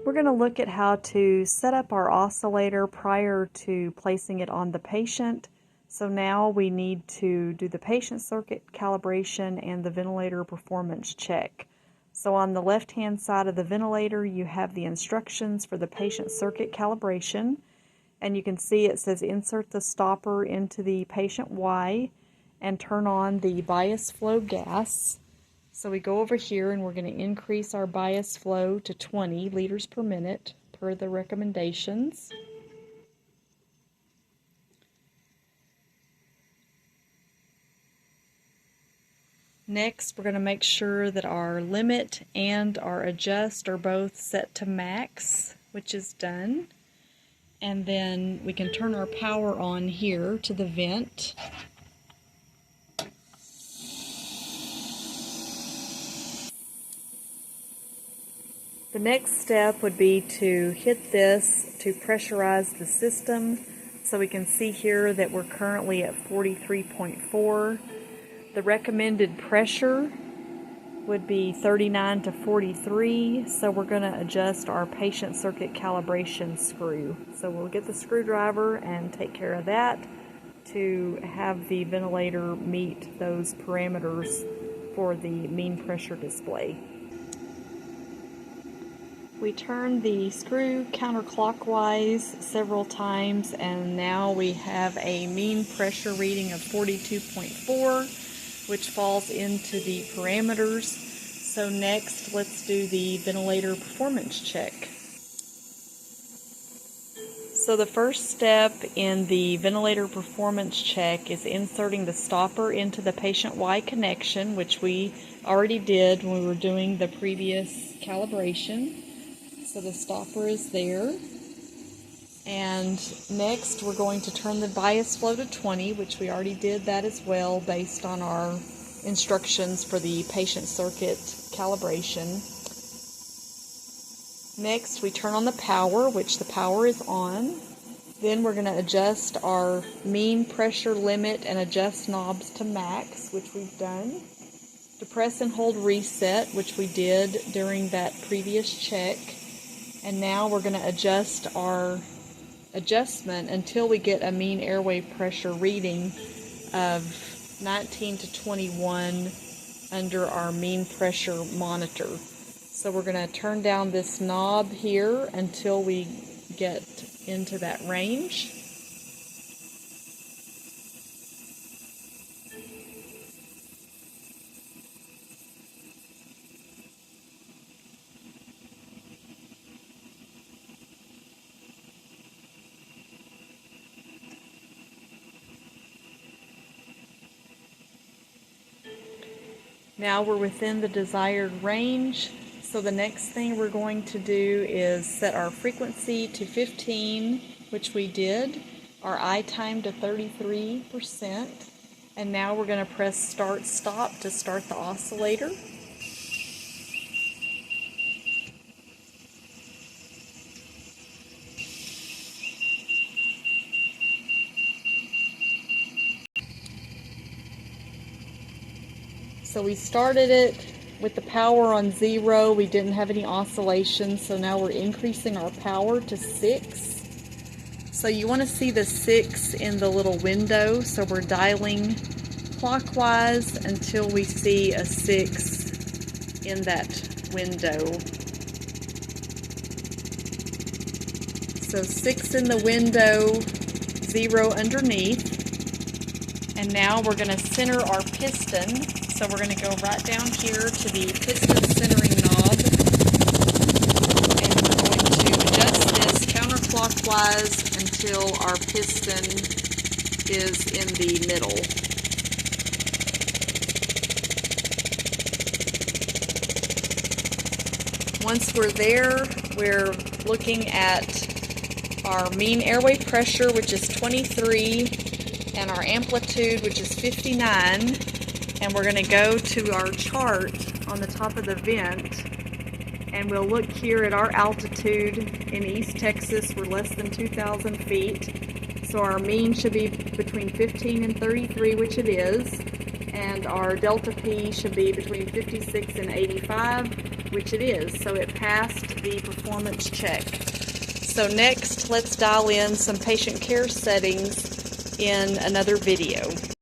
We're going to look at how to set up our oscillator prior to placing it on the patient. So now we need to do the patient circuit calibration and the ventilator performance check. So on the left-hand side of the ventilator, you have the instructions for the patient circuit calibration. And you can see it says insert the stopper into the patient Y and turn on the bias flow gas. So we go over here and we're going to increase our bias flow to 20 liters per minute per the recommendations. Next, we're going to make sure that our limit and our adjust are both set to max, which is done. And then we can turn our power on here to the vent. The next step would be to hit this to pressurize the system. So we can see here that we're currently at 43.4. The recommended pressure would be 39 to 43, so we're going to adjust our patient circuit calibration screw. So we'll get the screwdriver and take care of that to have the ventilator meet those parameters for the mean pressure display. We turn the screw counterclockwise several times, and now we have a mean pressure reading of 42.4, which falls into the parameters. So next, let's do the ventilator performance check. So the first step in the ventilator performance check is inserting the stopper into the patient Y connection, which we already did when we were doing the previous calibration. So the stopper is there. And next we're going to turn the bias flow to 20, which we already did that as well based on our instructions for the patient circuit calibration. Next we turn on the power, which the power is on. Then we're going to adjust our mean pressure limit and adjust knobs to max, which we've done. Depress and hold reset, which we did during that previous check. And now we're going to adjust our adjustment until we get a mean airway pressure reading of 19 to 21 under our mean pressure monitor. So we're going to turn down this knob here until we get into that range. Now we're within the desired range, so the next thing we're going to do is set our frequency to 15, which we did, our I time to 33%, and now we're going to press start stop to start the oscillator. So we started it with the power on 0. We didn't have any oscillations, so now we're increasing our power to 6. So you want to see the 6 in the little window, so we're dialing clockwise until we see a 6 in that window. So 6 in the window, 0 underneath. And now we're going to center our piston. So we're going to go right down here to the piston centering knob, and we're going to adjust this counterclockwise until our piston is in the middle. Once we're there, we're looking at our mean airway pressure, which is 23, and our amplitude, which is 59. And we're going to go to our chart on the top of the vent, and we'll look here at our altitude. In East Texas, we're less than 2,000 feet, so our mean should be between 15 and 33, which it is, and our delta P should be between 56 and 85. which it is, so it passed the performance check. So next, let's dial in some patient care settings in another video.